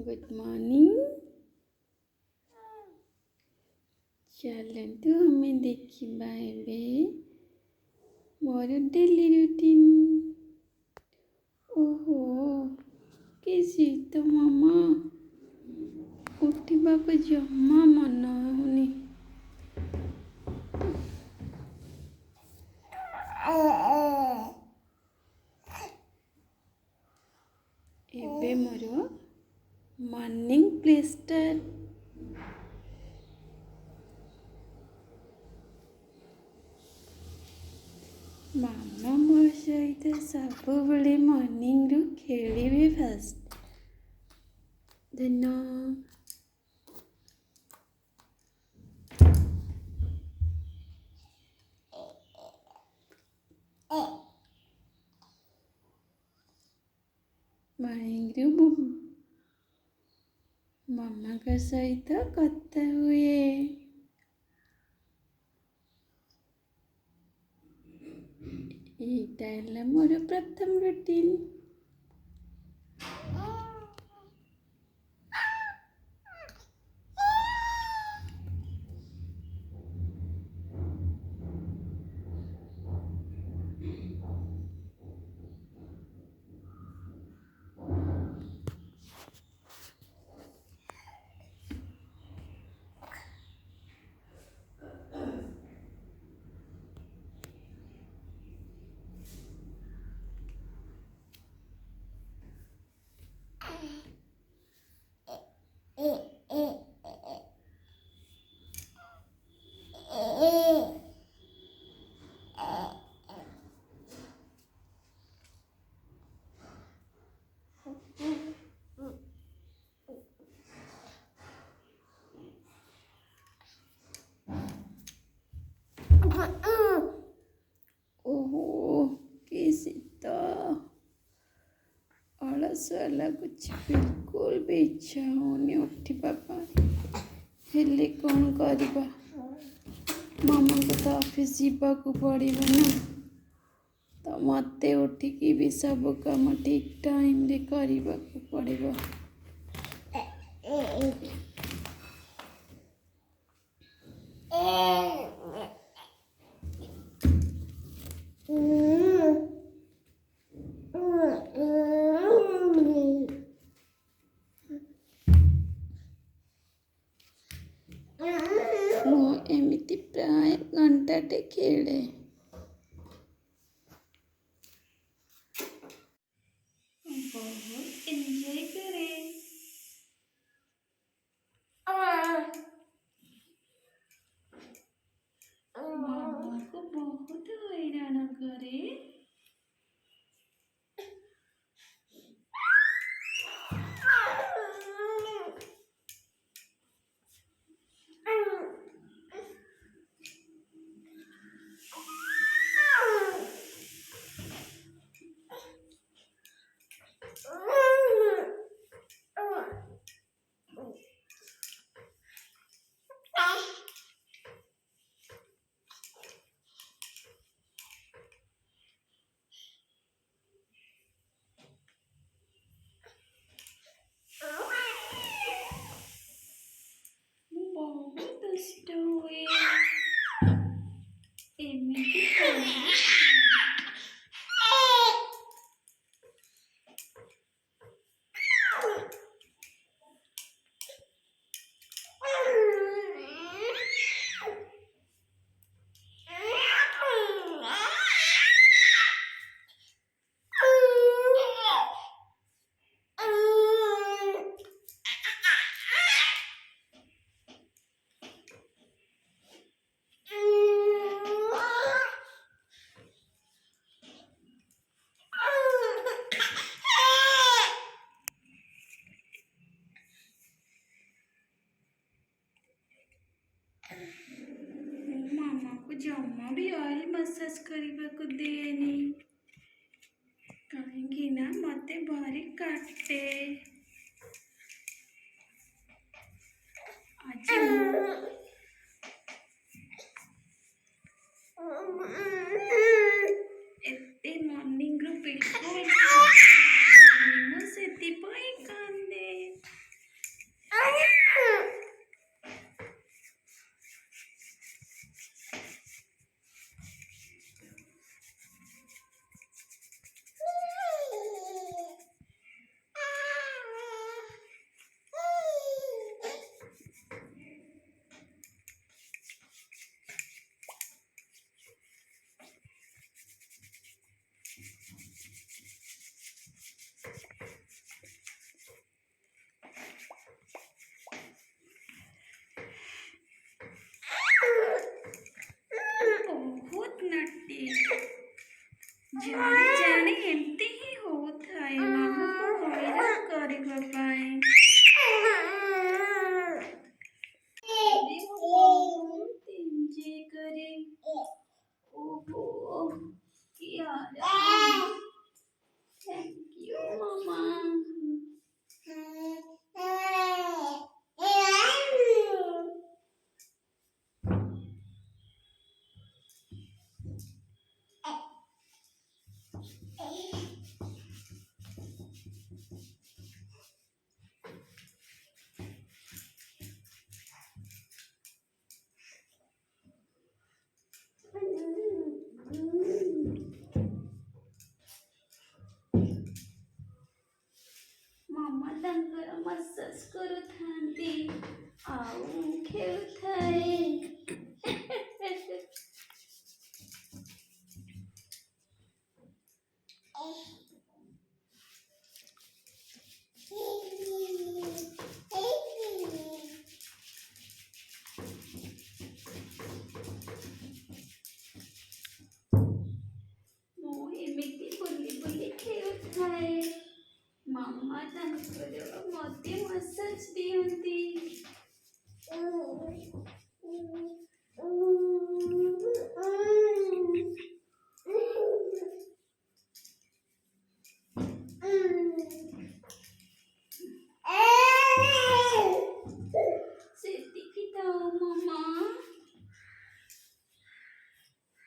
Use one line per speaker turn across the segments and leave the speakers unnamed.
Good morning. चलतु हमें देखा मोर डेली रूटीन। ओहो कि शीत मामा उठा को जमा मन होनी। एबे मोर मॉर्निंग प्ले स्टार्ट। मामा मो सहित सब बड़े मॉर्निंग रु खेलिबे फास्ट देन मॉर्निंग रु मामा का सहित कथा हुए। एटा है मोर प्रथम रूटीन। ओहो कि शीत अलस लगुच। बिल्कुल भी इच्छा होनी उठा हेले कौन करवा। मामा को तो ऑफिस जावाक पड़ो ना, तो मत उठिकी भी सब काम ठीक टाइम रे करने पड़ो। एमती प्राय घंटाटे खेले। बहुत एंजॉय करे। मामा को बहुत हैरान करे। बहुत दुष्ट हुए। एमती मामा को जमा भी ऑयल मसाज करने को देनी कहीं ना मते भारी काटे। आज एते मॉर्निंग रो बिल्कुल मुझे कांदे। କରିବା ପାଇଁ। करे ओहो यार थैंक यू मामा। मामा तांकर मसाज करुथांती आउ खेलुथाए। ମୁଁ ଏମିତି ବୁଲି ବୁଲି ଖେଳୁଥାଏ। ମାମା ତାଙ୍କର ମତେ ମସାଜ ଦିଅନ୍ତି। ସେତିକି ତ ମାମା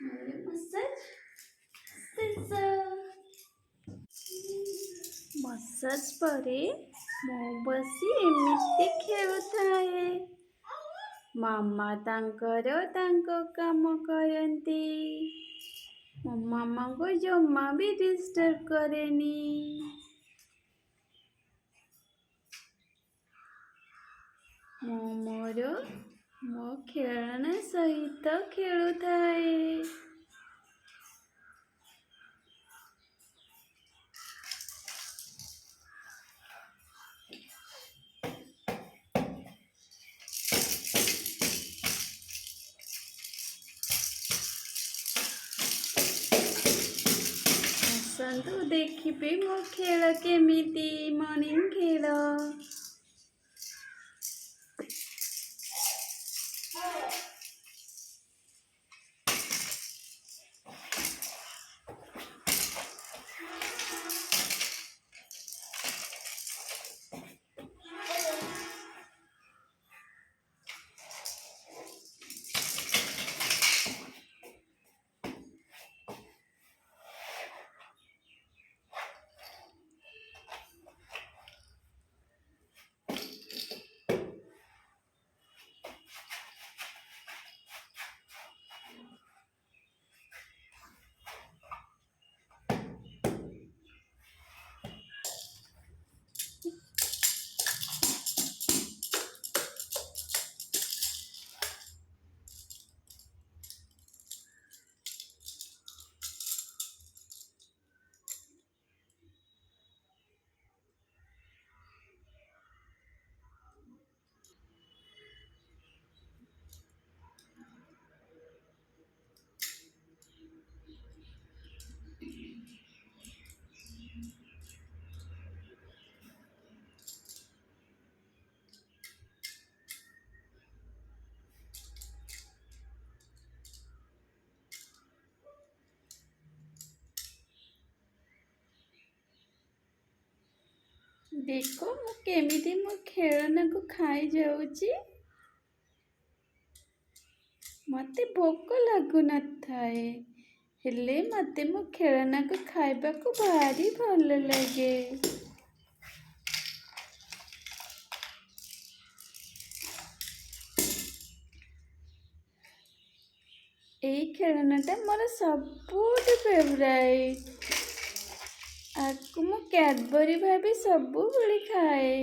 ମୋର ମସାଜ ଶେଷ। ମସାଜ ପରେ ମୁଁ ବସି ଏମିତି ଖେଳୁଥାଏ। ମାମା ତାଙ୍କର ତାଙ୍କ କାମ କରନ୍ତି। ମୋ ମାମାଙ୍କୁ ଜମା ବି ଡିଷ୍ଟର୍ବ କରେନି। ମୁଁ ମୋର ମୋ ଖେଳଣା ସହିତ ଖେଳୁଥାଏ। ଆସନ୍ତୁ ଦେଖିବେ ମୋ ଖେଳ କେମିତି ମର୍ଣ୍ଣିଂ ଖେଳ। ଦେଖ ମୁଁ କେମିତି ମୋ ଖେଳନାକୁ ଖାଇଯାଉଛି। ମତେ ଭୋକ ଲାଗୁନଥାଏ, ହେଲେ ମତେ ମୋ ଖେଳନାକୁ ଖାଇବାକୁ ଭାରି ଭଲ ଲାଗେ। ଏଇ ଖେଳନାଟା ମୋର ସବୁଠୁ ଫେଭରାଇଟ୍। ଆକୁ ମୁଁ କ୍ୟାଡବରି ଭାବି ସବୁବେଳେ ଖାଏ।